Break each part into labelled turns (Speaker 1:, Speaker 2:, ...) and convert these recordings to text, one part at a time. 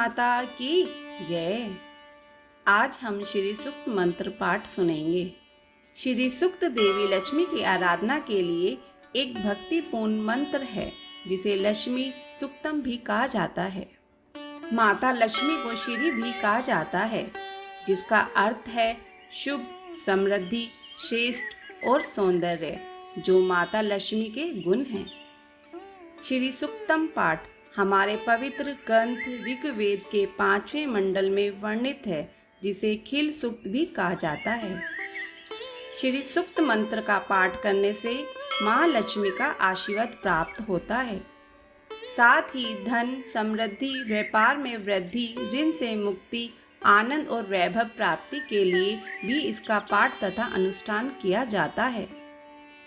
Speaker 1: माता की जय। आज हम श्री सूक्त मंत्र पाठ सुनेंगे। श्री सूक्त देवी लक्ष्मी की आराधना के लिए एक भक्तिपूर्ण मंत्र है जिसे लक्ष्मी सूक्तम भी कहा जाता है। माता लक्ष्मी को श्री भी कहा जाता है, जिसका अर्थ है शुभ, समृद्धि, श्रेष्ठ और सौंदर्य, जो माता लक्ष्मी के गुण हैं। श्री सूक्तम पाठ हमारे पवित्र ग्रंथ ऋग्वेद के 5वें मंडल में वर्णित है, जिसे खिल सूक्त भी कहा जाता है। श्री सूक्त मंत्र का पाठ करने से माँ लक्ष्मी का आशीर्वाद प्राप्त होता है। साथ ही धन, समृद्धि, व्यापार में वृद्धि, ऋण से मुक्ति, आनंद और वैभव प्राप्ति के लिए भी इसका पाठ तथा अनुष्ठान किया जाता है।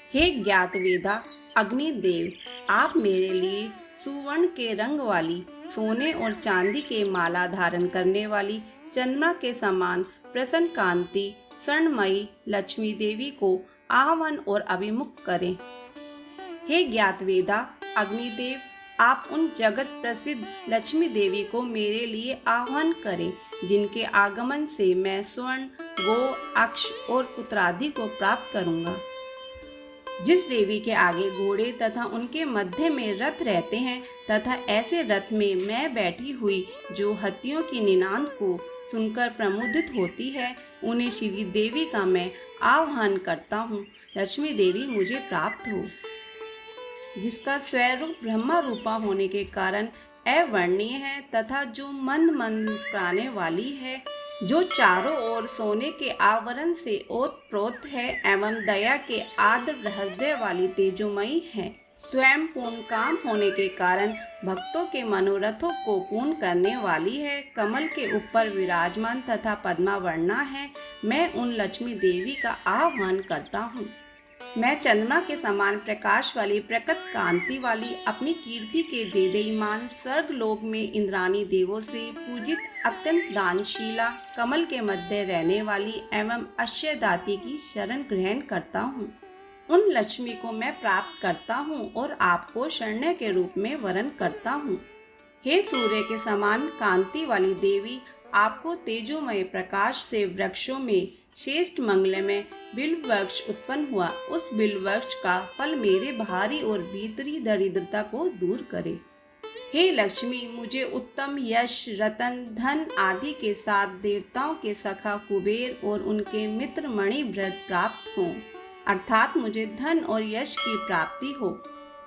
Speaker 1: हे ज्ञात वेदा अग्निदेव, आप मेरे लिए सुवर्ण के रंग वाली, सोने और चांदी के माला धारण करने वाली, चंद्रमा के समान प्रसन्न कांति स्वर्णमयी लक्ष्मी देवी को आह्वान और अभिमुख करें। हे ज्ञात वेदा अग्निदेव, आप उन जगत प्रसिद्ध लक्ष्मी देवी को मेरे लिए आह्वान करें, जिनके आगमन से मैं स्वर्ण, गो, अक्ष और पुत्रादि को प्राप्त करूंगा। जिस देवी के आगे घोड़े तथा उनके मध्य में रथ रहते हैं तथा ऐसे रथ में मैं बैठी हुई जो हाथियों की निनाद को सुनकर प्रमुदित होती है, उन्हें श्री देवी का मैं आह्वान करता हूँ। लक्ष्मी देवी मुझे प्राप्त हो, जिसका स्वरूप ब्रह्मा रूपा होने के कारण अवर्णनीय है तथा जो मंद मंद मुस्कुराने वाली है, जो चारों ओर सोने के आवरण से ओतप्रोत है एवं दया के आर्द्र हृदय वाली तेजोमयी है। स्वयं पूर्ण काम होने के कारण भक्तों के मनोरथों को पूर्ण करने वाली है। कमल के ऊपर विराजमान तथा पद्मावर्णा है। मैं उन लक्ष्मी देवी का आह्वान करता हूँ। मैं चंद्रमा के समान प्रकाश वाली, प्रकट कांति वाली, अपनी कीर्ति के देदीमान, स्वर्ग लोक में इंद्रानी देवों से पूजित, अत्यंत दानशीला, कमल के मध्य रहने वाली एवं अक्षयदाती की शरण ग्रहण करता हूँ। उन लक्ष्मी को मैं प्राप्त करता हूँ और आपको शरण्य के रूप में वरण करता हूँ। हे सूर्य के समान कांति वाली देवी, आपको तेजोमय प्रकाश से वृक्षों में श्रेष्ठ मंगलमय बिल्व वृक्ष उत्पन्न हुआ। उस बिल्व वृक्ष का फल मेरे बाहरी और भीतरी दरिद्रता को दूर करे। हे लक्ष्मी, मुझे उत्तम यश, रतन, धन आदि के साथ देवताओं के सखा कुबेर और उनके मित्र मणिभृत प्राप्त हो, अर्थात मुझे धन और यश की प्राप्ति हो।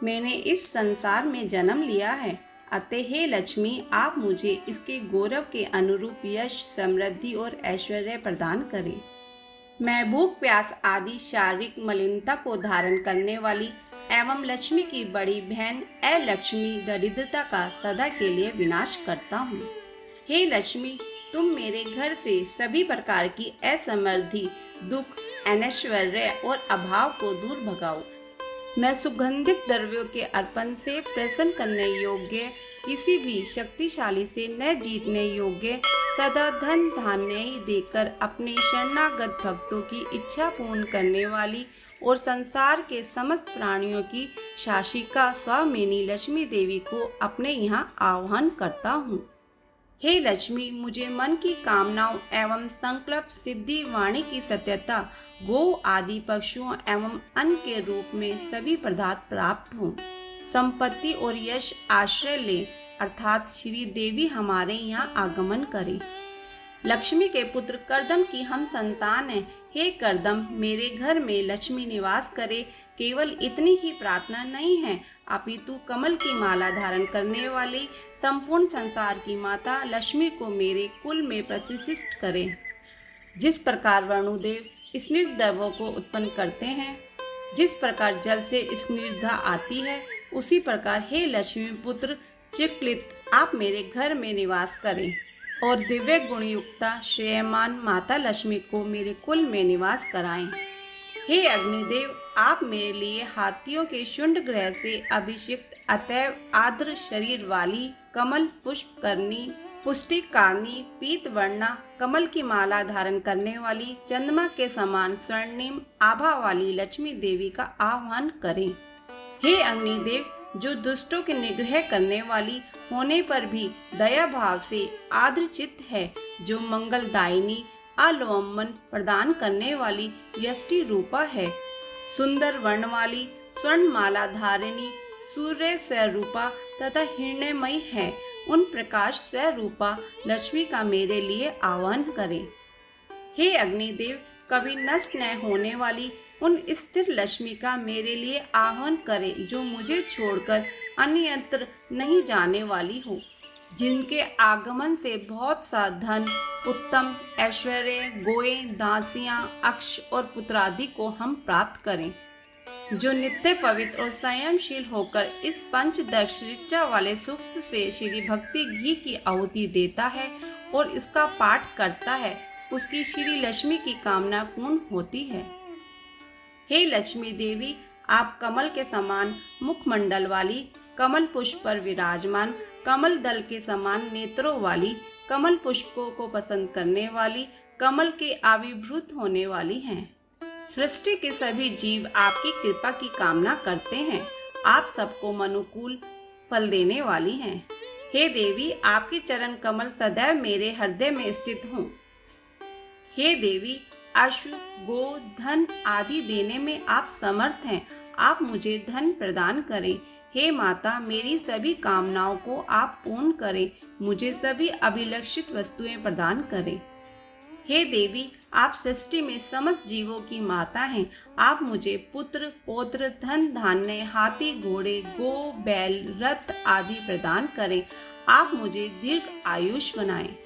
Speaker 1: मैंने इस संसार में जन्म लिया है, अतः हे लक्ष्मी, आप मुझे इसके गौरव के अनुरूप यश, समृद्धि और ऐश्वर्य प्रदान करें। मैं भूख, प्यास आदि शारीरिक मलिनता को धारण करने वाली एवं लक्ष्मी की बड़ी बहन अलक्ष्मी दरिद्रता का सदा के लिए विनाश करता हूँ। हे लक्ष्मी, तुम मेरे घर से सभी प्रकार की असमृद्धि, दुख, अनैश्वर्य और अभाव को दूर भगाओ। मैं सुगंधित द्रव्यों के अर्पण से प्रसन्न करने योग्य, किसी भी शक्तिशाली से न जीतने योग्य, सदा धन धान्य ही देकर अपने शरणागत भक्तों की इच्छा पूर्ण करने वाली और संसार के समस्त प्राणियों की शासिका स्वामिनी लक्ष्मी देवी को अपने यहाँ आह्वान करता हूँ। हे लक्ष्मी, मुझे मन की कामनाओं एवं संकल्प सिद्धि, वाणी की सत्यता, गो आदि पशुओं एवं अन्न के रूप में सभी पदार्थ प्राप्त हों। संपत्ति और यश आश्रय ले, अर्थात श्री देवी हमारे यहाँ आगमन करें। लक्ष्मी के पुत्र करदम की हम संतान हैं। हे करदम, मेरे घर में लक्ष्मी निवास करे। केवल इतनी ही प्रार्थना नहीं है, अपितु कमल की माला धारण करने वाली संपूर्ण संसार की माता लक्ष्मी को मेरे कुल में प्रतिष्ठित करें। जिस प्रकार वरुणदेव स्निग्धों को उत्पन्न करते हैं, जिस प्रकार जल से स्निग्धा आती है, उसी प्रकार हे लक्ष्मी पुत्र चिक्लित, आप मेरे घर में निवास करें और दिव्य गुणयुक्ता श्रेयमान माता लक्ष्मी को मेरे कुल में निवास कराएं। हे अग्निदेव, आप मेरे लिए हाथियों के शुंड ग्रह से अभिषिक्त, अतएव आर्द्र शरीर वाली, कमल पुष्प करनी, पुष्टि कारणी, पीत वर्णा, कमल की माला धारण करने वाली, चंद्रमा के समान स्वर्णिम आभा वाली लक्ष्मी देवी का आह्वान करें। हे अग्निदेव, जो दुष्टों के निग्रह करने वाली होने पर भी दया भाव से आर्द्रचित्त है, जो मंगलदायिनी अवलंबन प्रदान करने वाली यष्टि रूपा है, सुंदर वर्ण वाली स्वर्णमाला धारिणी सूर्य स्वरूपा तथा हिरण्यमयी है, उन प्रकाश स्वरूपा लक्ष्मी का मेरे लिए आह्वान करें। हे अग्निदेव, कभी नष्ट न होने वाली उन स्थिर लक्ष्मी का मेरे लिए आह्वान करें, जो मुझे छोड़कर अन्यत्र नहीं जाने वाली हो, जिनके आगमन से बहुत सा धन, उत्तम ऐश्वर्य, गोए, दासियां, अक्ष और पुत्रादि को हम प्राप्त करें, जो नित्य पवित्र और संयमशील होकर इस पंचदश ऋचा वाले सूक्त से श्री भक्ति घी की आहुति देता है और इसका पाठ करता है, उसकी श्री लक्ष्मी की कामना पूर्ण होती है। हे लक्ष्मी देवी, आप कमल के समान मुखमंडल वाली, कमल पुष्प पर विराजमान, कमल दल के समान नेत्रों वाली, कमल पुष्पों को पसंद करने वाली, कमल के आविर्भूत होने वाली हैं। सृष्टि के सभी जीव आपकी कृपा की कामना करते हैं। आप सबको अनुकूल फल देने वाली हैं। हे देवी, आपके चरण कमल सदैव मेरे हृदय में स्थित हों। हे देवी, अश्व, गो, धन आदि देने में आप समर्थ हैं। आप मुझे धन प्रदान करें। हे माता, मेरी सभी कामनाओं को आप पूर्ण करें। मुझे सभी अभिलषित वस्तुएं प्रदान करें। हे देवी, आप सृष्टि में समस्त जीवों की माता हैं। आप मुझे पुत्र, पौत्र, धन, धान्य, हाथी, घोड़े, गो, बैल, रथ आदि प्रदान करें। आप मुझे दीर्घ आयुष बनाएं।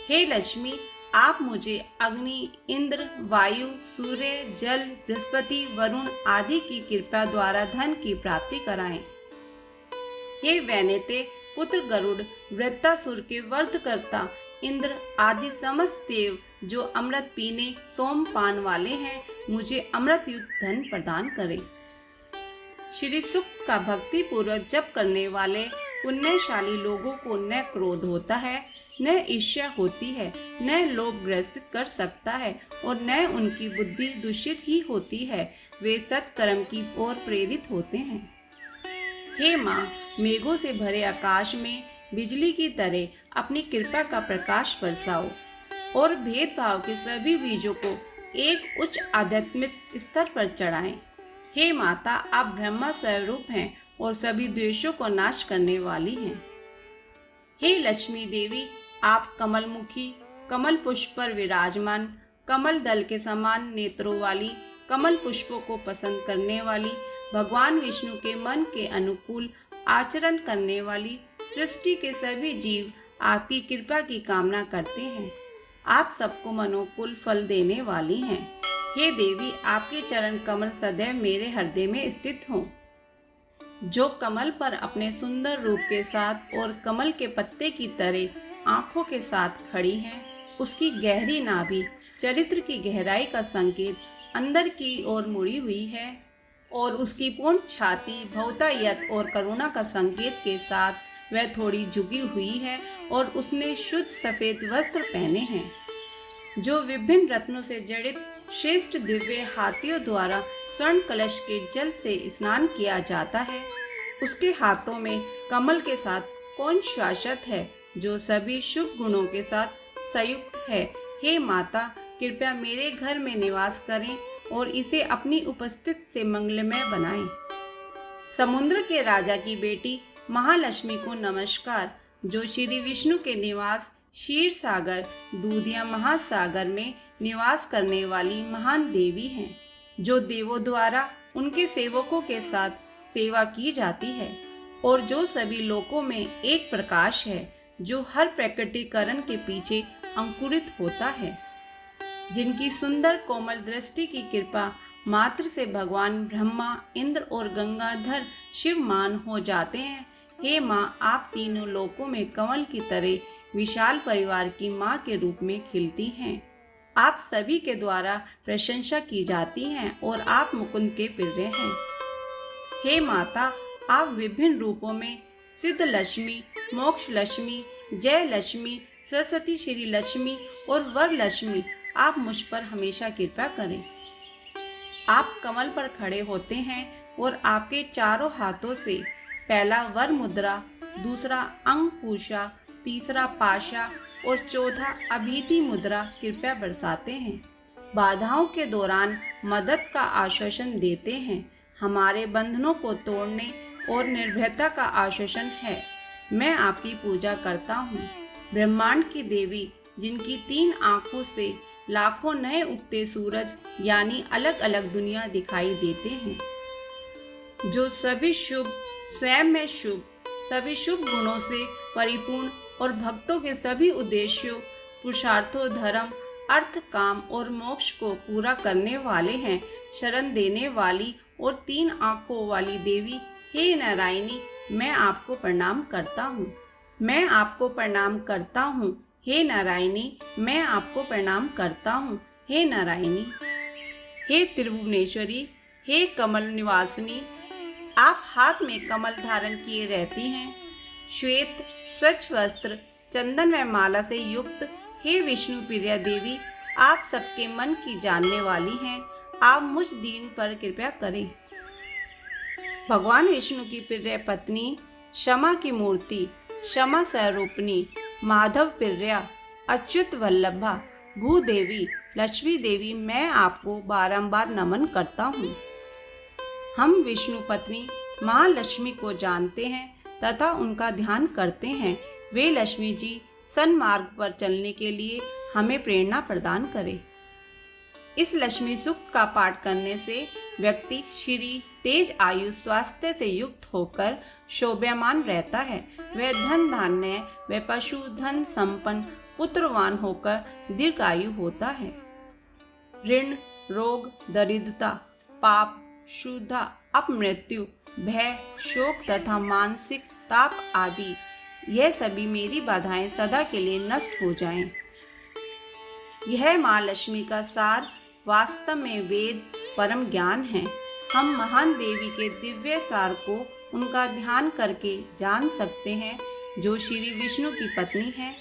Speaker 1: हे लक्ष्मी, आप मुझे अग्नि, इंद्र, वायु, सूर्य, जल, बृहस्पति, वरुण आदि की कृपा द्वारा धन की प्राप्ति कराएं। हे वैनेते, पुत्र गरुड़, वृत्तासुर के वधकर्ता इंद्र आदि समस्त देव जो अमृत पीने सोमपान वाले हैं, मुझे अमृत युक्त धन प्रदान करें। श्री सूक्त का भक्ति पूर्वक जप करने वाले पुण्यशाली लोगों को न क्रोध होता है, न ईर्ष्या होती है, न लोभ ग्रसित कर सकता है और न उनकी बुद्धि दूषित ही होती है। वे सत्कर्म की ओर प्रेरित होते हैं। हे माँ, मेघों से भरे आकाश में बिजली की तरह अपनी कृपा का प्रकाश बरसाओ और भेदभाव के सभी बीजों को एक उच्च आध्यात्मिक स्तर पर चढ़ाएं। हे माता, आप ब्रह्मा स्वरूप हैं और सभी द्वेषों को नाश करने वाली हैं। हे लक्ष्मी देवी, आप कमलमुखी, कमल पुष्प पर विराजमान, कमल दल के समान नेत्रों वाली, कमल पुष्पों को पसंद करने वाली, भगवान विष्णु के मन के अनुकूल आचरण करने वाली, सृष्टि के सभी जीव आपकी कृपा की कामना करते हैं। आप सबको मनोकुल फल देने वाली हैं। हे देवी, आपके चरण कमल सदैव मेरे हृदय में स्थित हों। जो कमल पर अपने सुंदर रूप के साथ और कमल के पत्ते की तरह आंखों के साथ खड़ी है, उसकी गहरी नाभि चरित्र की गहराई का संकेत अंदर की ओर मुड़ी हुई है और उसकी पूर्ण छाती भौतायत और करुणा का संकेत के साथ वह थोड़ी झुकी हुई है और उसने शुद्ध सफेद वस्त्र पहने हैं। जो विभिन्न रत्नों से जड़ित श्रेष्ठ दिव्य हाथियों द्वारा स्वर्ण कलश के जल से स्नान किया जाता है, उसके हाथों में कमल के साथ कौन शाश्वत है, जो सभी शुभ गुणों के साथ संयुक्त है। हे माता, कृपया मेरे घर में निवास करें और इसे अपनी उपस्थिति से मंगलमय बनाएं। समुद्र के राजा की बेटी महालक्ष्मी को नमस्कार, जो श्री विष्णु के निवास क्षीर सागर दूधिया महासागर में निवास करने वाली महान देवी हैं, जो देवों द्वारा उनके सेवकों के साथ सेवा की जाती है और जो सभी लोकों में एक प्रकाश है, जो हर प्रकटीकरण के पीछे अंकुरित होता है, जिनकी सुंदर कोमल दृष्टि की कृपा मात्र से भगवान ब्रह्मा, इंद्र और गंगाधर शिव मान हो जाते हैं। हे माँ, आप तीनों लोकों में कमल की तरह विशाल परिवार की माँ के रूप में खिलती हैं। आप सभी के द्वारा प्रशंसा की जाती हैं और आप मुकुंद के प्रिय हैं। हे माता, आप विभिन्न रूपों में सिद्ध लक्ष्मी, मोक्ष लक्ष्मी, जय लक्ष्मी, सरस्वती श्री लक्ष्मी और वर लक्ष्मी, आप मुझ पर हमेशा कृपा करें। आप कमल पर खड़े होते हैं, और आपके चारों हाथों से पहला वर मुद्रा, दूसरा अंगपूषा, तीसरा पाशा और चौथा अभीति मुद्रा कृपया बरसाते हैं। बाधाओं के दौरान मदद का आश्वासन देते हैं। हमारे बंधनों को तोड़ने और निर्भयता का आश्वासन है। मैं आपकी पूजा करता हूँ। ब्रह्मांड की देवी, जिनकी 3 आंखों से लाखों नए उगते सूरज यानी अलग अलग दुनिया दिखाई देते हैं, जो सभी शुभ, स्वयं में शुभ, सभी शुभ गुणों से परिपूर्ण और भक्तों के सभी उद्देश्यों, पुरुषार्थों, धर्म, अर्थ, काम और मोक्ष को पूरा करने वाले हैं। शरण देने वाली और 3 आंखों वाली देवी, हे नारायणी, मैं आपको प्रणाम करता हूँ। मैं आपको प्रणाम करता हूँ। हे नारायणी, मैं आपको प्रणाम करता हूँ। हे नारायणी। हे त्रिभुवनेश्वरी, हे कमल निवासिनी, आप हाथ में कमल धारण किए रहती हैं। श्वेत स्वच्छ वस्त्र, चंदन व माला से युक्त, हे विष्णु प्रिया देवी, आप सबके मन की जानने वाली हैं। आप मुझ दीन पर कृपा करें। भगवान विष्णु की प्रिय पत्नी, क्षमा की मूर्ति, क्षमा स्वरूपिणी, माधव प्रिया, अच्युत वल्लभा, भूदेवी, लक्ष्मी देवी, मैं आपको बारंबार नमन करता हूँ। हम विष्णु पत्नी महालक्ष्मी को जानते हैं तथा उनका ध्यान करते हैं। वे लक्ष्मी जी सन्मार्ग पर चलने के लिए हमें प्रेरणा प्रदान करें। इस लक्ष्मी सूक्त का पाठ करने से व्यक्ति श्री तेज आयु स्वास्थ्य से युक्त होकर शोभायमान रहता है। वह धन धान्य व पशु धन संपन्न पुत्रवान होकर दीर्घायु होता है। ऋण, रोग, दरिद्रता, पाप, शुद्धा, अपमृत्यु, भय, शोक तथा मानसिक ताप आदि, यह सभी मेरी बाधाएं सदा के लिए नष्ट हो जाएं। यह माँ लक्ष्मी का सार वास्तव में वेद परम ज्ञान है। हम महान देवी के दिव्य सार को उनका ध्यान करके जान सकते हैं, जो श्री विष्णु की पत्नी है।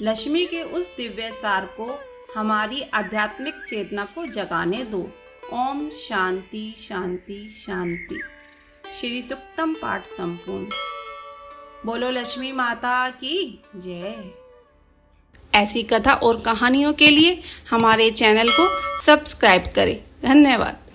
Speaker 1: लक्ष्मी के उस दिव्य सार को हमारी आध्यात्मिक चेतना को जगाने दो। ओम शांति शांति शांति। श्री सूक्तम पाठ संपूर्ण। बोलो लक्ष्मी माता की जय। ऐसी कथा और कहानियों के लिए हमारे चैनल को सब्सक्राइब करें। धन्यवाद।